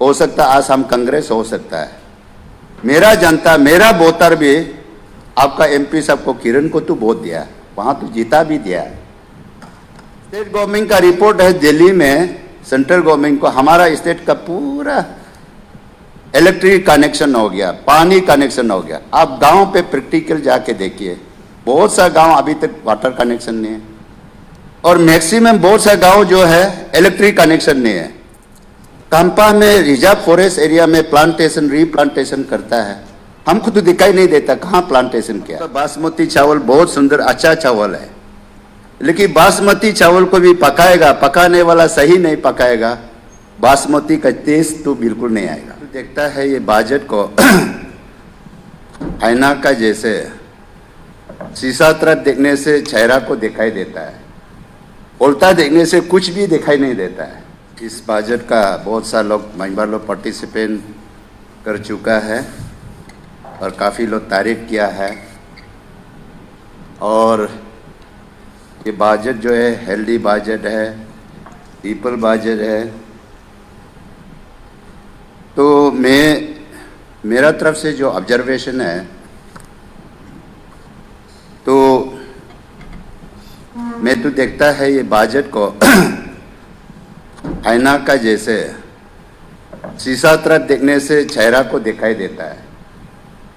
हो सकता है आसाम कांग्रेस हो सकता है, मेरा जनता मेरा वोटर भी आपका एमपी साहब को किरण को तो वोट दिया, वहां तो जीता भी दिया। स्टेट गवर्नमेंट का रिपोर्ट है दिल्ली में, सेंट्रल गवर्नमेंट को हमारा स्टेट का पूरा इलेक्ट्रिक कनेक्शन हो गया, पानी कनेक्शन हो गया। आप गांव पे प्रैक्टिकल जाके देखिए, बहुत सा गांव अभी तक वाटर कनेक्शन नहीं है, और मैक्सिमम बहुत सा गांव जो है इलेक्ट्रिक कनेक्शन नहीं है। कांपा में रिजर्व फॉरेस्ट एरिया में प्लांटेशन रीप्लांटेशन करता है, हमको तो दिखाई नहीं देता कहाँ प्लांटेशन किया। तो बासमती चावल बहुत सुंदर अच्छा चावल है, लेकिन बासमती चावल को भी पकाएगा, पकाने वाला सही नहीं पकाएगा, बासमती का टेस्ट तो बिल्कुल नहीं आएगा। तो देखता है ये बजट को आईना का जैसे शीशा तरफ देखने से चेहरा को दिखाई देता है, उल्टा देखने से कुछ भी दिखाई नहीं देता है। इस बजट का बहुत सा लोग मेंबर लोग पार्टिसिपेट कर चुका है और काफ़ी लोग तारीफ किया है। और ये बजट जो है हेल्दी बजट है, पीपल बजट है। तो मेरा तरफ से जो ऑब्जर्वेशन है, तो मैं तो देखता है ये बजट को आईना का जैसे शीशा तरफ देखने से चेहरा को दिखाई देता है,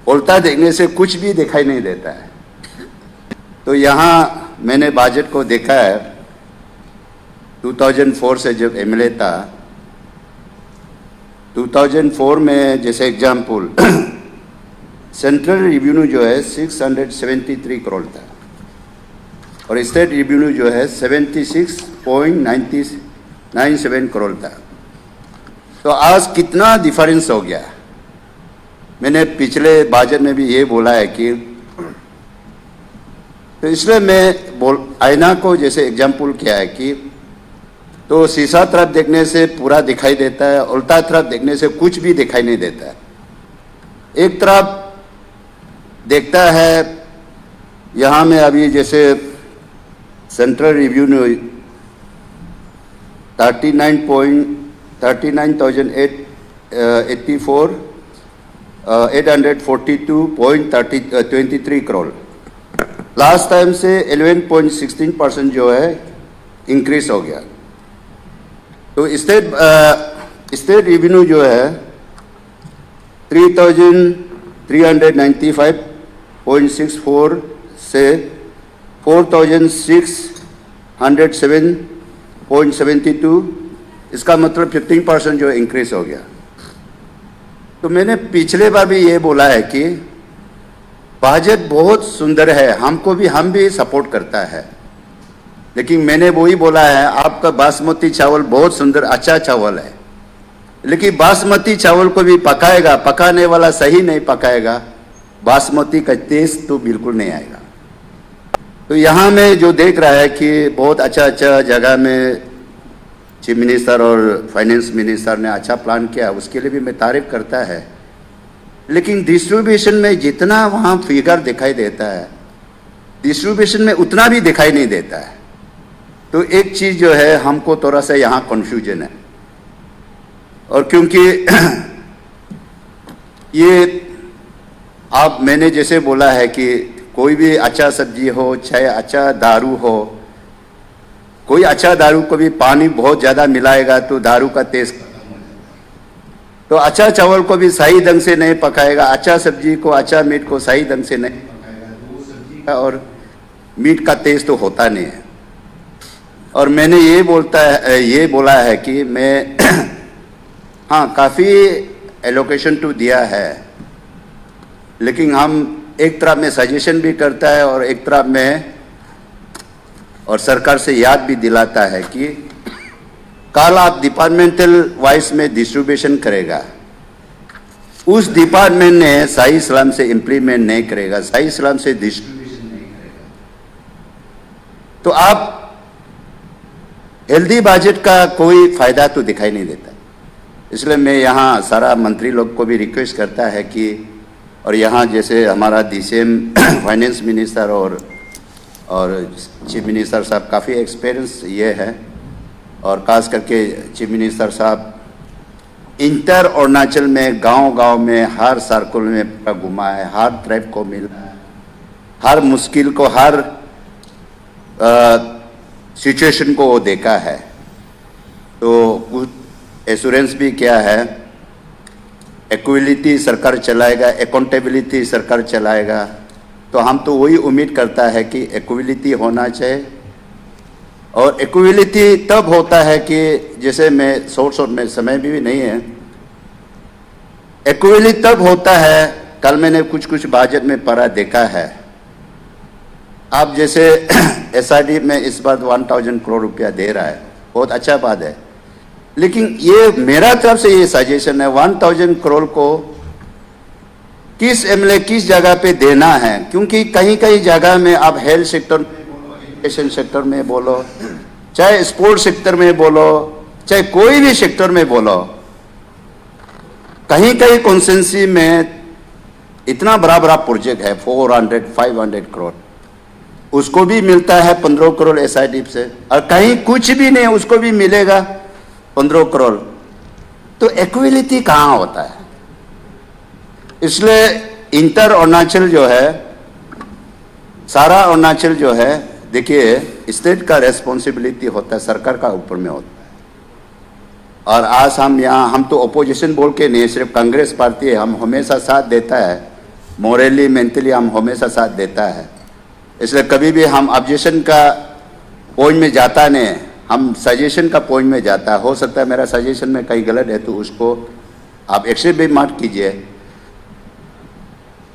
उल्टा देखने से कुछ भी दिखाई नहीं देता है। तो यहाँ मैंने बजट को देखा है 2004 से जब एमएलए था, 2004 में जैसे एग्जाम्पल सेंट्रल रेवेन्यू जो है 673 करोड़ था और स्टेट रेवेन्यू जो है 76.97 करोड़ था। तो आज कितना डिफरेंस हो गया। मैंने पिछले बजट में भी ये बोला है कि तो इसलिए मैं आईना को जैसे एग्जाम्पल किया है कि तो शीशा तरफ देखने से पूरा दिखाई देता है, उल्टा तरफ देखने से कुछ भी दिखाई नहीं देता है। एक तरफ देखता है यहाँ में अभी जैसे central revenue 842.23 crore last time से 11.16% जो है इंक्रीज हो गया। तो स्टेट रेवेन्यू जो है 3,395.64 से 4,607.72, इसका मतलब 15% जो इंक्रीज हो गया। तो मैंने पिछले बार भी ये बोला है कि बजट बहुत सुंदर है, हम भी सपोर्ट करता है, लेकिन मैंने वही बोला है आपका बासमती चावल बहुत सुंदर अच्छा चावल है, लेकिन बासमती चावल को भी पकाएगा, पकाने वाला सही नहीं पकाएगा, बासमती का टेस्ट तो बिल्कुल नहीं आएगा। तो यहाँ में जो देख रहा है कि बहुत अच्छा जगह में चीफ मिनिस्टर और फाइनेंस मिनिस्टर ने अच्छा प्लान किया, उसके लिए भी मैं तारीफ करता है, लेकिन डिस्ट्रीब्यूशन में जितना वहाँ फिगर दिखाई देता है, डिस्ट्रीब्यूशन में उतना भी दिखाई नहीं देता है। तो एक चीज़ जो है हमको थोड़ा सा यहाँ कन्फ्यूजन है, और क्योंकि ये आप मैंने जैसे बोला है कि कोई भी अच्छा सब्जी हो चाहे अच्छा दारू हो, कोई अच्छा दारू को भी पानी बहुत ज़्यादा मिलाएगा तो दारू का टेस्ट, तो अच्छा चावल को भी सही ढंग से नहीं पकाएगा, अच्छा सब्जी को अच्छा मीट को सही ढंग से नहीं पकाएगा तो वो सब्जी का और मीट का टेस्ट तो होता नहीं है। और मैंने ये बोला है कि मैं हाँ काफ़ी एलोकेशन टू दिया है, लेकिन हम एक तरफ में सजेशन भी करता है और एक तरफ में और सरकार से याद भी दिलाता है कि कल आप डिपार्टमेंटल वाइज में डिस्ट्रीब्यूशन करेगा, उस डिपार्टमेंट ने सही सलाम से इम्प्लीमेंट नहीं करेगा, सही सलाम से डिस्ट्रीब्यूशन नहीं करेगा, तो आप हेल्दी बजट का कोई फायदा तो दिखाई नहीं देता। इसलिए मैं यहाँ सारा मंत्री लोग को भी रिक्वेस्ट करता है कि, और यहाँ जैसे हमारा डीसीएम फाइनेंस मिनिस्टर और चीफ मिनिस्टर साहब काफ़ी एक्सपीरियंस ये है, और खास करके चीफ मिनिस्टर साहब इंटर अरुणाचल में गांव-गांव में हर सर्कल में पूरा घुमा है, हर ट्राइब को मिला है, हर मुश्किल को, हर सिचुएशन को वो देखा है। तो एश्योरेंस भी क्या है, इक्वलिटी सरकार चलाएगा, अकाउंटेबिलिटी सरकार चलाएगा। तो हम तो वही उम्मीद करता है कि इक्वलिटी होना चाहिए। और इक्वलिटी तब होता है कि जैसे मैं शॉर्ट में समय भी नहीं है, इक्वलिटी तब होता है, कल मैंने कुछ बजट में पढ़ा देखा है। आप जैसे एसआरडी में इस बार 1000 करोड़ रुपया दे रहा है, बहुत अच्छा बात है, लेकिन ये मेरा तरफ से ये सजेशन है 1000 करोड़ को किस एमएलए किस जगह पे देना है। क्योंकि कहीं कहीं जगह में आप हेल्थ सेक्टर में बोलो, एजुकेशन सेक्टर में बोलो, चाहे स्पोर्ट्स सेक्टर में बोलो, चाहे कोई भी सेक्टर में बोलो, कहीं कहीं कॉन्स्टिट्यूंसी में इतना बड़ा बड़ा प्रोजेक्ट है 400-500 करोड़, उसको भी मिलता है 15 करोड़ एसआईडी से, और कहीं कुछ भी नहीं उसको भी मिलेगा 15 करोड़। तो इक्वलिटी कहाँ होता है? इसलिए इंटर अरुणाचल जो है, सारा अरुणाचल जो है, देखिए स्टेट का रेस्पॉन्सिबिलिटी होता है, सरकार का ऊपर में होता है। और आज हम यहाँ, हम तो अपोजिशन बोल के नहीं, सिर्फ कांग्रेस पार्टी है, हम हमेशा साथ देता है, मोरली मेंटली हम हमेशा साथ देता है। इसलिए कभी भी हम ऑब्जेक्शन का पॉइंट में जाता नहीं, हम सजेशन का पॉइंट में जाता है। हो सकता है मेरा सजेशन में कहीं गलत है तो उसको आप एक्सेप्ट भी मत कीजिए।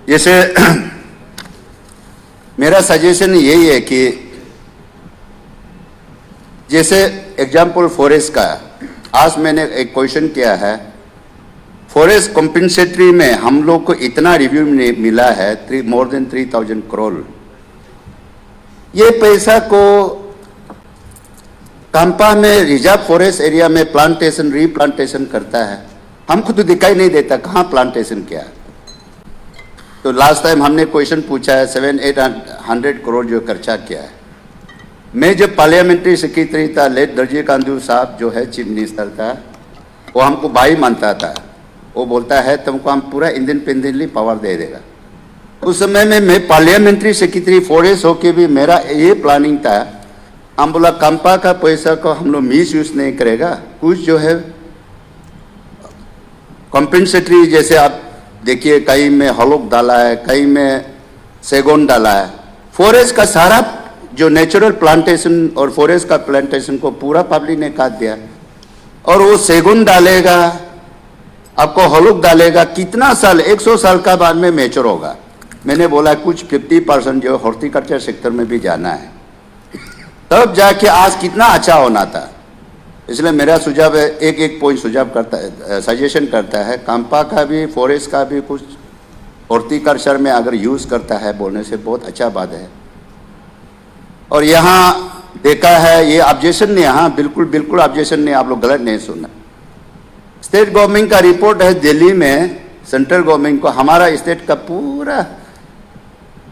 जैसे मेरा सजेशन यही है कि जैसे एग्जाम्पल फॉरेस्ट का, आज मैंने एक क्वेश्चन किया है, फॉरेस्ट कॉम्पेंसेटरी में हम लोग को इतना रिव्यू मिला है मोर देन 3000 करोड़। ये पैसा को कांपा में रिजर्व फॉरेस्ट एरिया में प्लांटेशन रीप्लांटेशन करता है, हमको तो दिखाई नहीं देता कहाँ प्लांटेशन किया। तो लास्ट टाइम हमने क्वेश्चन पूछा है 700-800 करोड़ जो खर्चा किया है। मैं जब पार्लियामेंट्री सेक्रेटरी था, लेट दर्जी कांदू साहब जो है चीफ मिनिस्टर था, वो हमको भाई मानता था। वो बोलता है तुमको हम पूरा इंडिपेंडेंटली पावर दे देगा। उस समय में मैं पार्लियामेंट्री सेक्रेटरी फॉरेस्ट होके भी मेरा ये प्लानिंग था, हम बोला कंपा का पैसा को हम लोग मिस यूज नहीं करेगा, कुछ जो है कॉम्पेंसेटरी, जैसे आप देखिए कहीं में हलोक डाला है, कहीं में सेगोन डाला है। फॉरेस्ट का सारा जो नेचुरल प्लांटेशन और फॉरेस्ट का प्लांटेशन को पूरा पब्लिक ने काट दिया, और वो सेगुन डालेगा, आपको हलोक डालेगा, कितना साल, 100 साल का बाद में मैच्योर होगा। मैंने बोला कुछ 50% जो हॉर्टिकल्चर सेक्टर में भी जाना है, तब जाके आज कितना अच्छा होना था। इसलिए मेरा सुझाव है, एक पॉइंट सुझाव करता है, सजेशन करता है, कांपा का भी फॉरेस्ट का भी कुछ हॉर्टिकल्चर में अगर यूज करता है बोलने से बहुत अच्छा बात है। और यहाँ देखा है, ये ऑब्जेक्शन नहीं, यहाँ बिल्कुल ऑब्जेक्शन नहीं, आप लोग गलत नहीं सुनना। स्टेट गवर्नमेंट का रिपोर्ट है, दिल्ली में सेंट्रल गवर्नमेंट को हमारा स्टेट का पूरा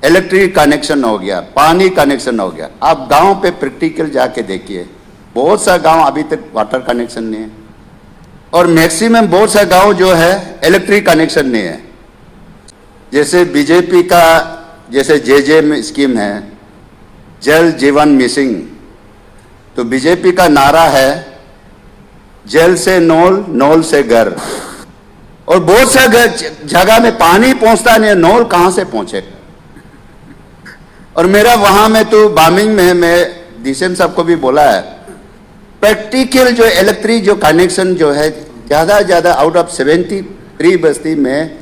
इलेक्ट्रिक कनेक्शन हो गया, पानी कनेक्शन हो गया। आप गांव पे प्रैक्टिकल जाके देखिए, बहुत सा गांव अभी तक वाटर कनेक्शन नहीं है, और मैक्सिमम बहुत सा गांव जो है इलेक्ट्रिक कनेक्शन नहीं है। जैसे बीजेपी का जैसे जे स्कीम है, जल जीवन मिशन, तो बीजेपी का नारा है जल से नौल, नौल से घर, और बहुत सा जगह में पानी पहुंचता नहीं है, नौल कहां से पहुंचे। और मेरा वहां में तो बामिंग में, मैं डीसीएम साहब को भी बोला है, प्रैक्टिकल जो इलेक्ट्रिक जो कनेक्शन जो है ज्यादा आउट ऑफ 73 बस्ती में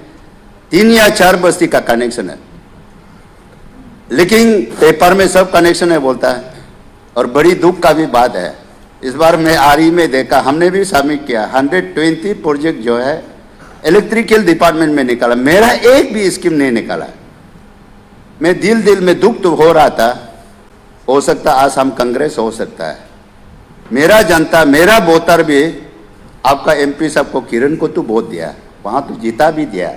3 या 4 बस्ती का कनेक्शन है, लेकिन पेपर में सब कनेक्शन है बोलता है। और बड़ी दुख का भी बात है, इस बार मैं आरई में देखा, हमने भी सबमिट किया, 120 प्रोजेक्ट जो है इलेक्ट्रिकल डिपार्टमेंट में निकाला, मेरा एक भी स्कीम नहीं निकाला। मैं दिल में दुख तो हो रहा था, हो सकता आज हम कांग्रेस हो सकता है। मेरा जनता, मेरा वोटर भी आपका एमपी साहब को, किरण को तो वोट दिया, वहां तो जीता भी दिया।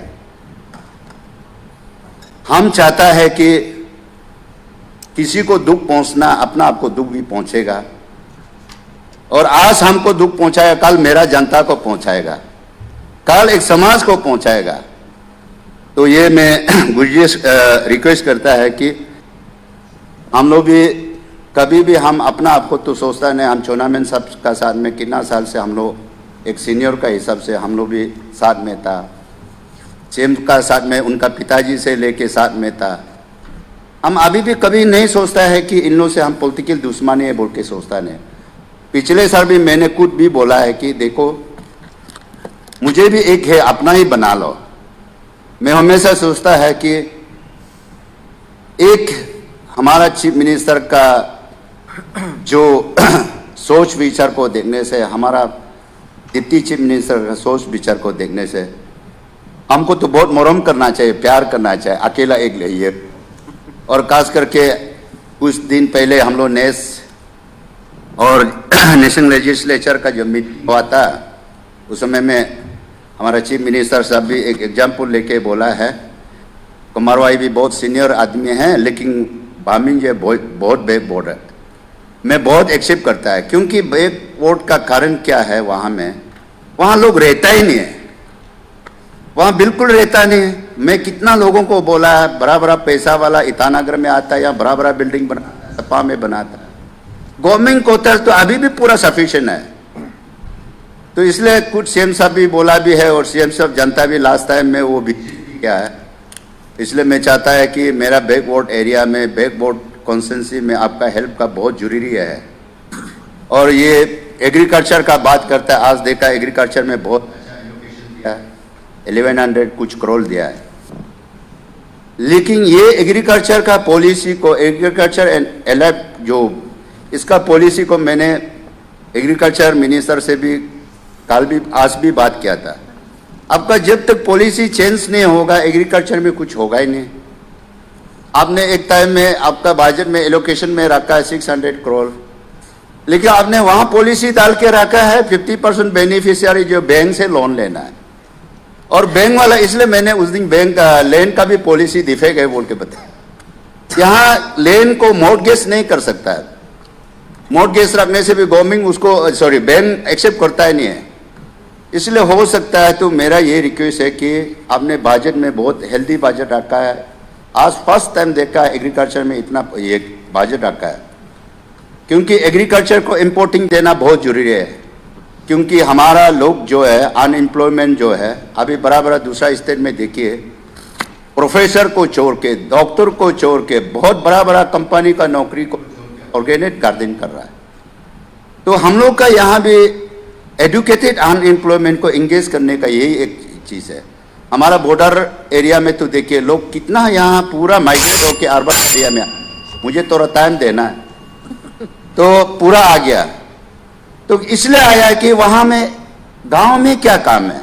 हम चाहता है कि किसी को दुख पहुंचना, अपना आपको दुख भी पहुंचेगा, और आज हमको दुख पहुंचाएगा, कल मेरा जनता को पहुंचाएगा। कल एक समाज को पहुंचाएगा। तो ये मैं गुजारिश रिक्वेस्ट करता है कि हम लोग भी कभी भी हम अपना आपको तो सोचता नहीं, हम चुनामेन साहब का साथ में कितना साल से हम लोग एक सीनियर का हिसाब से हम लोग भी साथ में था, सेम का साथ में उनका पिताजी से लेके साथ में था। हम अभी भी कभी नहीं सोचता है कि इन लोगों से हम पॉलिटिकल दुश्मनी है बोल के सोचता नहीं। पिछले साल भी मैंने खुद भी बोला है कि देखो मुझे भी एक है अपना ही बना लो। मैं हमेशा सोचता है कि एक हमारा चीफ मिनिस्टर का जो सोच विचार को देखने से, हमारा डिप्टी चीफ मिनिस्टर का सोच विचार को देखने से हमको तो बहुत मरम करना चाहिए, प्यार करना चाहिए, अकेला एक लिए। और खास करके कुछ दिन पहले हम लोग नेस और नेशनल लेजिस्लेचर का जब मीटिंग हुआ था, उस समय में हमारा चीफ मिनिस्टर साहब भी एक एग्जाम्पल लेके बोला है, कुमारवाई भी बहुत सीनियर आदमी हैं लेकिन बामिंग ये बहुत बैकवर्ड है। मैं बहुत एक्सेप्ट करता है, क्योंकि बैकवर्ड का कारण क्या है, वहाँ लोग रहता ही नहीं है, वहाँ बिल्कुल रहता नहीं है। मैं कितना लोगों को बोला है, बड़ा बड़ा पैसा वाला ईटानगर में आता है या बड़ा बड़ा बिल्डिंग बनाता है, सपा में बनाता है, गवर्नमेंट को तो अभी भी पूरा सफिशिएंट है। तो इसलिए कुछ सीएम साहब भी बोला भी है और सीएम साहब जनता भी लास्ट टाइम में वो भी क्या है। इसलिए मैं चाहता है कि मेरा बैकवर्ड एरिया में, बैकवर्ड कॉन्स्टिट्यूंसी में आपका हेल्प का बहुत जरूरी है। और ये एग्रीकल्चर का बात करता है, आज देखा एग्रीकल्चर में बहुत अच्छा एलोकेशन दिया है, 1100 कुछ करोड़ दिया है। लेकिन ये एग्रीकल्चर का पॉलिसी को, एग्रीकल्चर एंड एलाइड जो इसका पॉलिसी को मैंने एग्रीकल्चर मिनिस्टर से भी कल भी आज भी बात किया था। आपका जब तक पॉलिसी चेंज नहीं होगा एग्रीकल्चर में कुछ होगा ही नहीं। आपने एक टाइम में आपका बजट में एलोकेशन में रखा है 600 करोड़, लेकिन आपने वहां पॉलिसी डाल के रखा है 50% बेनिफिशियरी जो बैंक से लोन लेना है। और बैंक वाला, इसलिए मैंने उस दिन बैंक लैंड का भी पॉलिसी दिफे गए बोल के बताया, यहाँ लैंड को मॉर्टगेज नहीं कर सकता है। मॉर्टगेज रखने से भी गवर्नमेंट उसको बैंक एक्सेप्ट करता ही नहीं है। इसलिए हो सकता है, तो मेरा ये रिक्वेस्ट है कि आपने बजट में बहुत हेल्दी बजट रखा है। आज फर्स्ट टाइम देखा है एग्रीकल्चर में इतना ये बजट रखा है, क्योंकि एग्रीकल्चर को इम्पोर्टिंग देना बहुत जरूरी है। क्योंकि हमारा लोग जो है अनएम्प्लॉयमेंट जो है अभी बराबर दूसरा स्टेट में देखिए, प्रोफेसर को छोड़ के, डॉक्टर को छोड़ के, बहुत बड़ा बड़ा कंपनी का नौकरी को ऑर्गेनिक गार्डनिंग कर रहा है। तो हम लोग का यहाँ भी एडुकेटेड अनएम्प्लॉयमेंट को एंगेज करने का यही एक चीज़ है। हमारा बॉर्डर एरिया में तो देखिए लोग कितना यहाँ पूरा माइग्रेट होके अर्बन एरिया में, मुझे थोड़ा टाइम देना है, तो पूरा आ गया। तो इसलिए आया कि वहाँ में गांव में क्या काम है,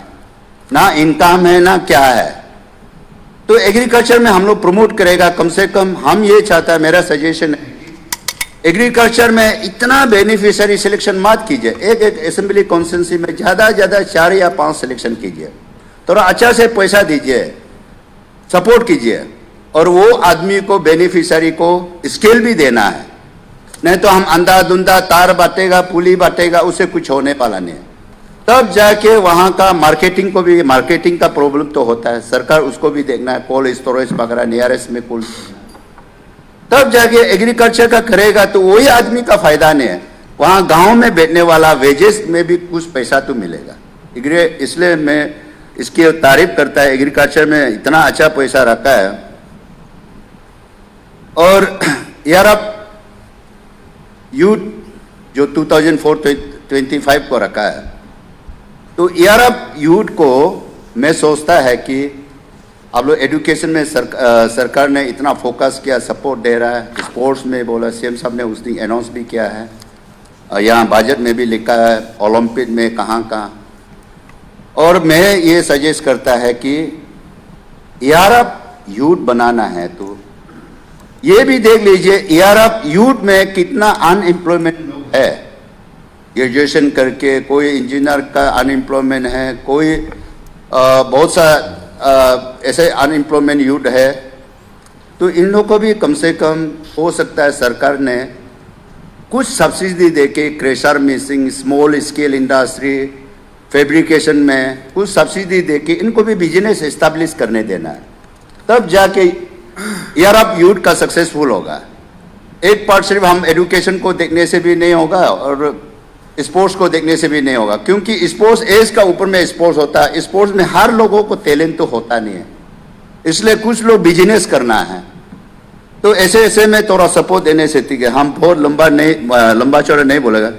ना इनकम है ना क्या है। तो एग्रीकल्चर में हम लोग प्रमोट करेगा कम से कम। हम ये चाहता है, मेरा सजेशन है, एग्रीकल्चर में इतना बेनिफिशियरी सिलेक्शन मत कीजिए। एक असेंबली कॉन्स्टिट्यूंसी में ज़्यादा 4 या 5 सिलेक्शन कीजिए, थोड़ा अच्छा से पैसा दीजिए, सपोर्ट कीजिए, और वो आदमी को बेनिफिशियरी को स्केल भी देना है। नहीं तो हम अंधा-धुंधा तार बांटेगा, पुली बांटेगा, उससे कुछ होने वाला नहीं है। तब जाके वहाँ का मार्केटिंग को भी, मार्केटिंग का प्रॉब्लम तो होता है, सरकार उसको भी देखना है, कोल्ड स्टोरेज वगैरह नियरेस्ट में कोल्ड, तब जाके एग्रीकल्चर का करेगा तो वही आदमी का फायदा नहीं है। वहाँ गांव में बैठने वाला वेजेस में भी कुछ पैसा तो मिलेगा। इसलिए मैं इसकी तारीफ करता है, एग्रीकल्चर में इतना अच्छा पैसा रखा है। और यार अब यूथ जो 2004-25 को रखा है, तो यार अब यूथ को मैं सोचता है कि आप लोग एजुकेशन में सरकार ने इतना फोकस किया, सपोर्ट दे रहा है। स्पोर्ट्स में बोला, सीएम साहब ने उस दिन अनाउंस भी किया है, यहाँ बजट में भी लिखा है ओलंपिक में कहाँ कहाँ। और मैं ये सजेस्ट करता है कि यार अब यूथ बनाना है तो ये भी देख लीजिए यार अब यूथ में कितना अनएम्प्लॉयमेंट है। ग्रेजुएशन करके कोई इंजीनियर का अनएम्प्लॉयमेंट है, कोई बहुत सा ऐसे अनएम्प्लॉयमेंट यूथ है। तो इन लोगों को भी कम से कम हो सकता है सरकार ने कुछ सब्सिडी देके crusher missing, small scale industry fabrication में कुछ सब्सिडी दे के इनको भी बिजनेस एस्टेब्लिश करने देना है, तब जाके यार अब यूथ का सक्सेसफुल होगा। एक पार्ट सिर्फ हम एजुकेशन को देखने से भी नहीं होगा और स्पोर्ट्स को देखने से भी नहीं होगा, क्योंकि स्पोर्ट्स एज का ऊपर में स्पोर्ट्स होता है। स्पोर्ट्स में हर लोगों को टैलेंट तो होता नहीं है, इसलिए कुछ लोग बिजनेस करना है। तो ऐसे ऐसे में थोड़ा सपोर्ट देने से ठीक है, हम बहुत लंबा चौड़ा नहीं बोलेगा।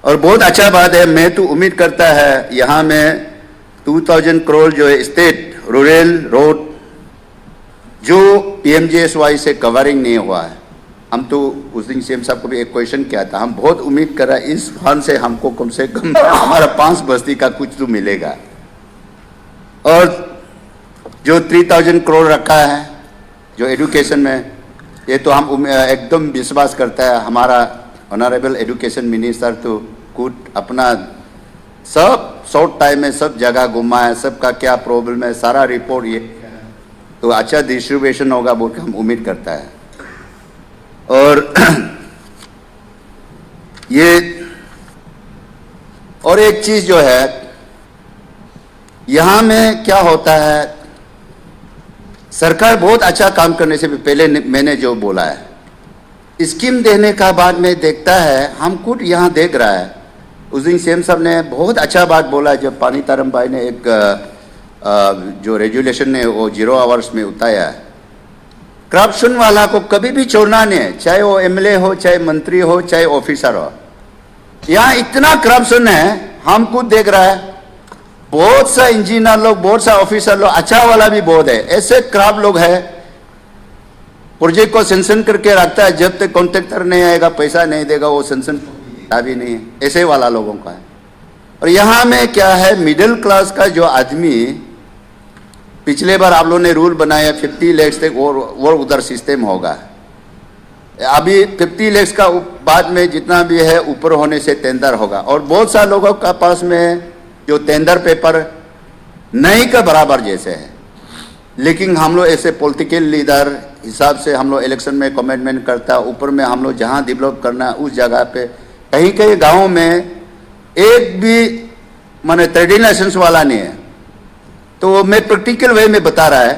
और बहुत अच्छा बात है, मैं तो उम्मीद करता है यहाँ में 2000 करोड़ जो है स्टेट रूरल रोड जो PMJSY से कवरिंग नहीं हुआ है, हम तो उस दिन सीएम साहब को भी एक क्वेश्चन किया था, हम बहुत उम्मीद कर रहे हैं इस फंड से हमको कम से कम हमारा 5 बस्ती का कुछ तो मिलेगा। और जो 3000 करोड़ रखा है जो एजुकेशन में, ये तो हम एकदम विश्वास करता है हमारा ऑनरेबल एजुकेशन मिनिस्टर तो खुद अपना सब शॉर्ट टाइम में सब जगह घुमा है, सबका क्या प्रॉब्लम है सारा रिपोर्ट, ये तो अच्छा डिस्ट्रीब्यूशन होगा बोल के हम उम्मीद करता है। और ये और एक चीज जो है यहां में क्या होता है, सरकार बहुत अच्छा काम करने से भी पहले मैंने जो बोला है, स्कीम देने का बाद में देखता है, हम खुद यहां देख रहा है। उस दिन सीएम साहब ने बहुत अच्छा बात बोला जब पानी तारम भाई ने एक जो रेजुलेशन है वो 0 आवर्स में उतारा है। करप्शन वाला को कभी भी छोड़ना नहीं है, चाहे वो MLA हो, चाहे मंत्री हो, चाहे ऑफिसर हो। यहाँ इतना करप्शन है, हम खुद देख रहा है, बहुत सा इंजीनियर लोग, बहुत सा ऑफिसर लोग, अच्छा वाला भी बहुत है, ऐसे खराब लोग है, प्रोजेक्ट को सेंक्शन करके रखता है, जब तक कॉन्ट्रैक्टर नहीं आएगा पैसा नहीं देगा वो सेंक्शन भी नहीं है, ऐसे वाला लोगों का है। और यहाँ में क्या है, मिडिल क्लास का जो आदमी, पिछले बार आप लोगों ने रूल बनाया 50 लाख तक और उधर सिस्टम होगा, अभी 50 लाख का बाद में जितना भी है ऊपर होने से टेंडर होगा। और बहुत सारे लोगों का पास में जो टेंडर पेपर नहीं का बराबर जैसे है, लेकिन हम लोग ऐसे पॉलिटिकल लीडर हिसाब से हम लोग इलेक्शन में कमिटमेंट करता है, ऊपर में हम लोग जहाँ डेवलप करना है उस जगह पे कहीं कहीं गाँव में एक भी माने ट्रेडिंग लाइसेंस वाला नहीं है, तो मैं प्रैक्टिकल वे में बता रहा है,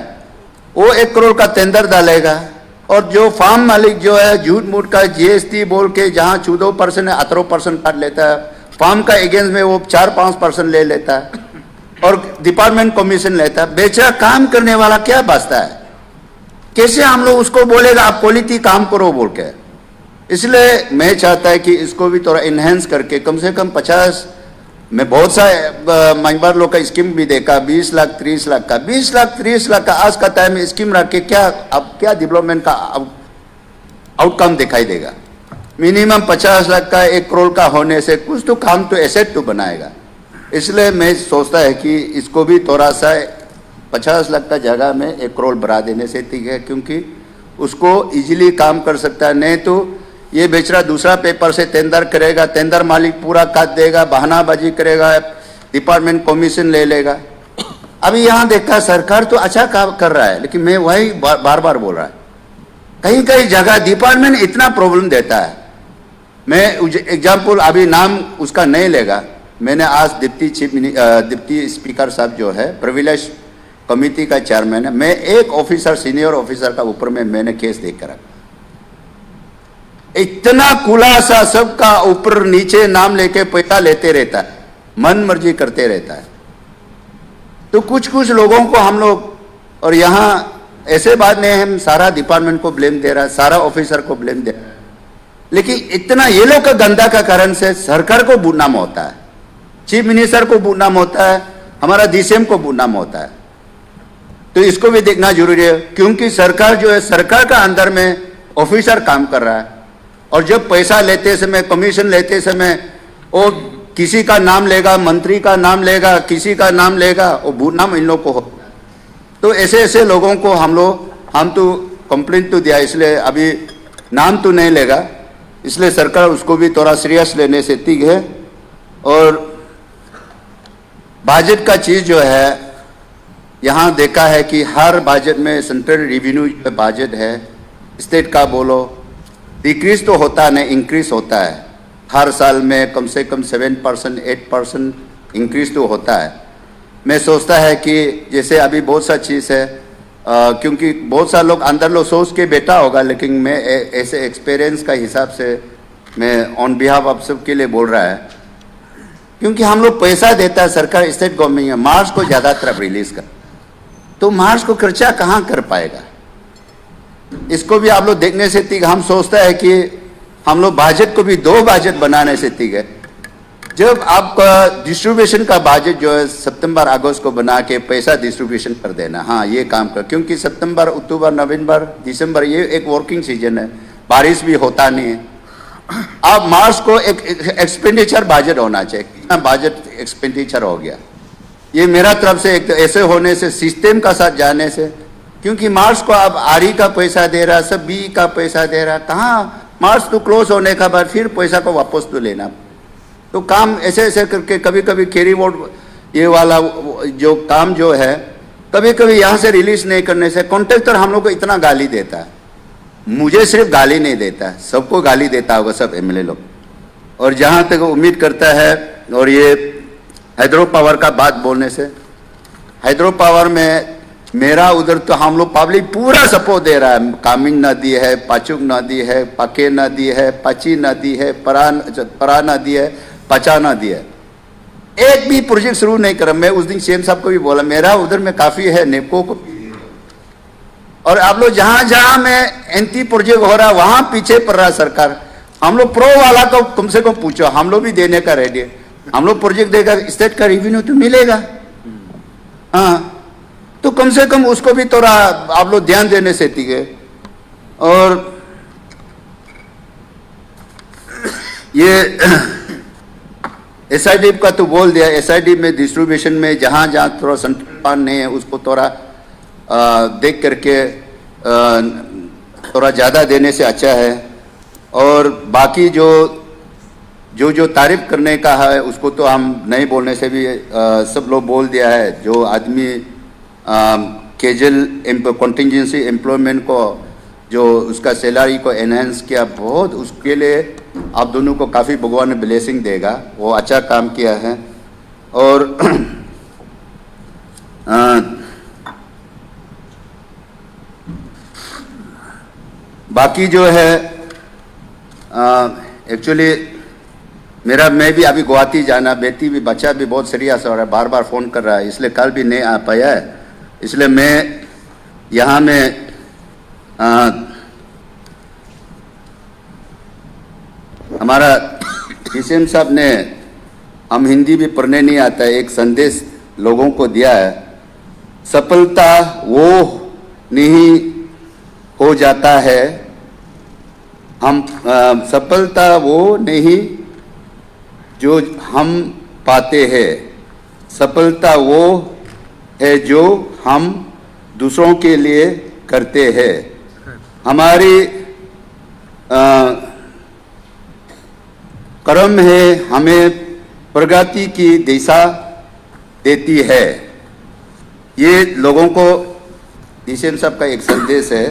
वो 1 करोड़ का टेंडर डालेगा और जो फार्म मालिक जो है झूठ मूठ का GST बोल के जहाँ 14% 18% काट लेता है, फार्म का अगेंस्ट में वो 4-5% ले लेता है और डिपार्टमेंट कमीशन लेता है। बेचारा काम करने वाला क्या बचता है, कैसे हम लोग उसको बोलेगा आप क्वालिटी काम करो बोल के। इसलिए मैं चाहता है कि इसको भी थोड़ा इन्हेंस करके कम से कम 50, मैं बहुत सा महिबार लोग का स्कीम भी देखा, 20 लाख 30 लाख का, 20 लाख 30 लाख का आज का टाइम में स्कीम रख के क्या अब क्या डेवलपमेंट का आउटकम दिखाई देगा। मिनिमम 50 लाख का 1 करोड़ का होने से कुछ तो काम तो एसेट तो बनाएगा। इसलिए मैं सोचता है कि इसको भी थोड़ा सा 50 लाख का जगह में 1 करोड़ बढ़ा देने से ठीक है, क्योंकि उसको इजीली काम कर सकता है। नहीं तो ये बेचारा दूसरा पेपर से टेंडर करेगा, टेंडर मालिक पूरा काट देगा, बहानाबाजी करेगा, डिपार्टमेंट कमीशन ले लेगा। अभी यहाँ देखा सरकार तो अच्छा काम कर रहा है, लेकिन मैं वही बार बार बोल रहा है, कहीं कहीं जगह डिपार्टमेंट इतना प्रॉब्लम देता है। मैं एग्जाम्पल अभी नाम उसका नहीं लेगा, मैंने आज डिप्टी स्पीकर साहब जो है प्रिविलेज कमेटी का चेयरमैन है, मैं एक ऑफिसर सीनियर ऑफिसर का ऊपर में मैंने केस देख कर रखा, इतना खुलासा सबका ऊपर नीचे नाम लेके पैसा लेते रहता है, मन मर्जी करते रहता है। तो कुछ कुछ लोगों को हम लोग, और यहाँ ऐसे बात नहीं हम सारा डिपार्टमेंट को ब्लेम दे रहा है, सारा ऑफिसर को ब्लेम दे रहा है, लेकिन इतना ये लोग का गंदा का कारण से सरकार को बदनाम होता है, चीफ मिनिस्टर को बदनाम होता है, हमारा DCM को बदनाम होता है। तो इसको भी देखना जरूरी है, क्योंकि सरकार जो है, सरकार का अंदर में ऑफिसर काम कर रहा है, और जब पैसा लेते समय, कमीशन लेते समय वो किसी का नाम लेगा, मंत्री का नाम लेगा, किसी का नाम लेगा, वो बदनाम इन लोग को हो। तो ऐसे ऐसे लोगों को हम तो कंप्लेंट तो दिया, इसलिए अभी नाम तो नहीं लेगा, इसलिए सरकार उसको भी थोड़ा सीरियस लेने से ठीक है। और बजट का चीज जो है, यहाँ देखा है कि हर बजट में सेंट्रल रेवेन्यू बजट है, स्टेट का बोलो, डिक्रीज तो होता नहीं, इंक्रीज होता है। हर साल में कम से कम 7% 8% इंक्रीज तो होता है। मैं सोचता है कि जैसे अभी बहुत सा चीज़ है, क्योंकि बहुत सारे लोग अंदर लोग सोच के बैठा होगा, लेकिन मैं ऐसे एक्सपीरियंस का हिसाब से मैं ऑन बिहाफ आप सबके लिए बोल रहा है, क्योंकि हम लोग पैसा देता है सरकार, स्टेट गवर्नमेंट मार्च को ज़्यादा तरफ रिलीज कर, तो मार्च को खर्चा कहाँ कर पाएगा? इसको भी आप लोग देखने से ठीक, हम सोचता है कि हम लोग बजट को भी 2 बजट बनाने से ठीक है। जब आपका डिस्ट्रीब्यूशन का बजट जो है सितंबर अगस्त को बना के पैसा डिस्ट्रीब्यूशन कर देना, हाँ ये काम कर, क्योंकि सितंबर अक्टूबर नवंबर दिसंबर ये एक वर्किंग सीजन है, बारिश भी होता नहीं है। अब मार्च को एक एक्सपेंडिचर बजट होना चाहिए, कितना बजट एक्सपेंडिचर हो गया, ये मेरा तरफ से एक ऐसे होने से सिस्टम का साथ जाने से, क्योंकि मार्च को अब आरई का पैसा दे रहा, सब बी का पैसा दे रहा, कहाँ मार्च तो क्लोज होने का बाद फिर पैसा को वापस तो लेना, तो काम ऐसे ऐसे करके कभी कभी कैरी वोट ये वाला जो काम जो है कभी कभी यहाँ से रिलीज नहीं करने से कॉन्ट्रैक्टर हम लोग को इतना गाली देता है। मुझे सिर्फ गाली नहीं देता, सबको गाली देता होगा सब एमएलए लोग। और जहाँ तक उम्मीद करता है, और ये हाइड्रो पावर का बात बोलने से, हाइड्रो पावर में मेरा उधर तो हम लोग पब्लिक पूरा सपोर्ट दे रहा है। कामिंग नदी है, पाचुक नदी है, पके नदी है, पची नदी है, परा नदी है, पचा नदी है, एक भी प्रोजेक्ट शुरू नहीं कर। मैं उस दिन सीएम साहब को भी बोला, मेरा उधर में काफी है, नेपको को, और आप लोग जहां जहां में एंटी प्रोजेक्ट हो रहा है वहां पीछे पड़ रहा सरकार। हम लोग प्रो वाला को कम से कम पूछो, हम लोग भी देने का रेडी है, हम लोग प्रोजेक्ट देगा, स्टेट का रेवेन्यू तो मिलेगा, हाँ, तो कम से कम उसको भी थोड़ा आप लोग ध्यान देने से ठीक है। और ये एसआईडी का तो बोल दिया, एसआईडी में डिस्ट्रीब्यूशन में जहां जहां थोड़ा संतुलन नहीं है उसको थोड़ा देख करके थोड़ा ज़्यादा देने से अच्छा है। और बाकी जो तारीफ करने का है उसको तो हम नहीं बोलने से भी सब लोग बोल दिया है। जो आदमी कैजुअल कॉन्टिजेंसी एम्प्लॉयमेंट को जो उसका सैलरी को एनहेंस किया, बहुत उसके लिए आप दोनों को काफ़ी भगवान ने ब्लेसिंग देगा, वो अच्छा काम किया है। और बाकी जो है एक्चुअली मैं भी अभी गुवाहाटी जाना, बेटी भी बच्चा भी बहुत सीरियस हो रहा है, बार बार फ़ोन कर रहा है, इसलिए कल भी नहीं आ पाया है। इसलिए मैं यहाँ में हमारा डीसीएम साहब ने, हम हिंदी भी पढ़ने नहीं आता है, एक संदेश लोगों को दिया है। सफलता वो नहीं हो जाता है, हम सफलता वो नहीं जो हम पाते हैं, सफलता वो है जो हम दूसरों के लिए करते हैं। हमारी कर्म है हमें प्रगति की दिशा देती है। ये लोगों को डीसीएम साहब का एक संदेश है,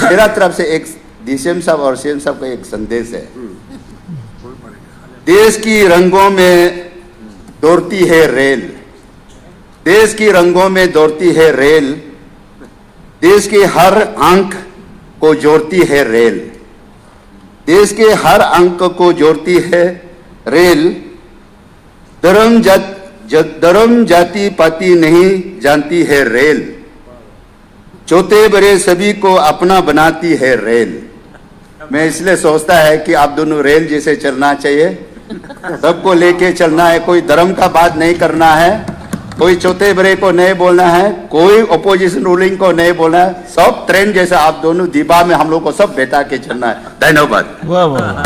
मेरा तरफ से एक डीसीएम साहब और सीएम साहब का एक संदेश है। देश की रंगों में दौड़ती है रेल, देश की रंगों में दौड़ती है रेल, देश के हर अंक को जोड़ती है रेल, देश के हर अंक को जोड़ती है रेल। धर्म जाति पाति नहीं जानती है रेल, छोटे बड़े सभी को अपना बनाती है रेल। मैं इसलिए सोचता है कि आप दोनों रेल जैसे चलना चाहिए, सबको लेके चलना है, कोई धर्म का बात नहीं करना है, कोई छोटे बड़े को नहीं बोलना है, कोई ओपोजिशन रूलिंग को नहीं बोलना है, सब ट्रेन जैसा आप दोनों डिब्बा में हम लोग को सब बैठा के चलना है। धन्यवाद। वाह वाह।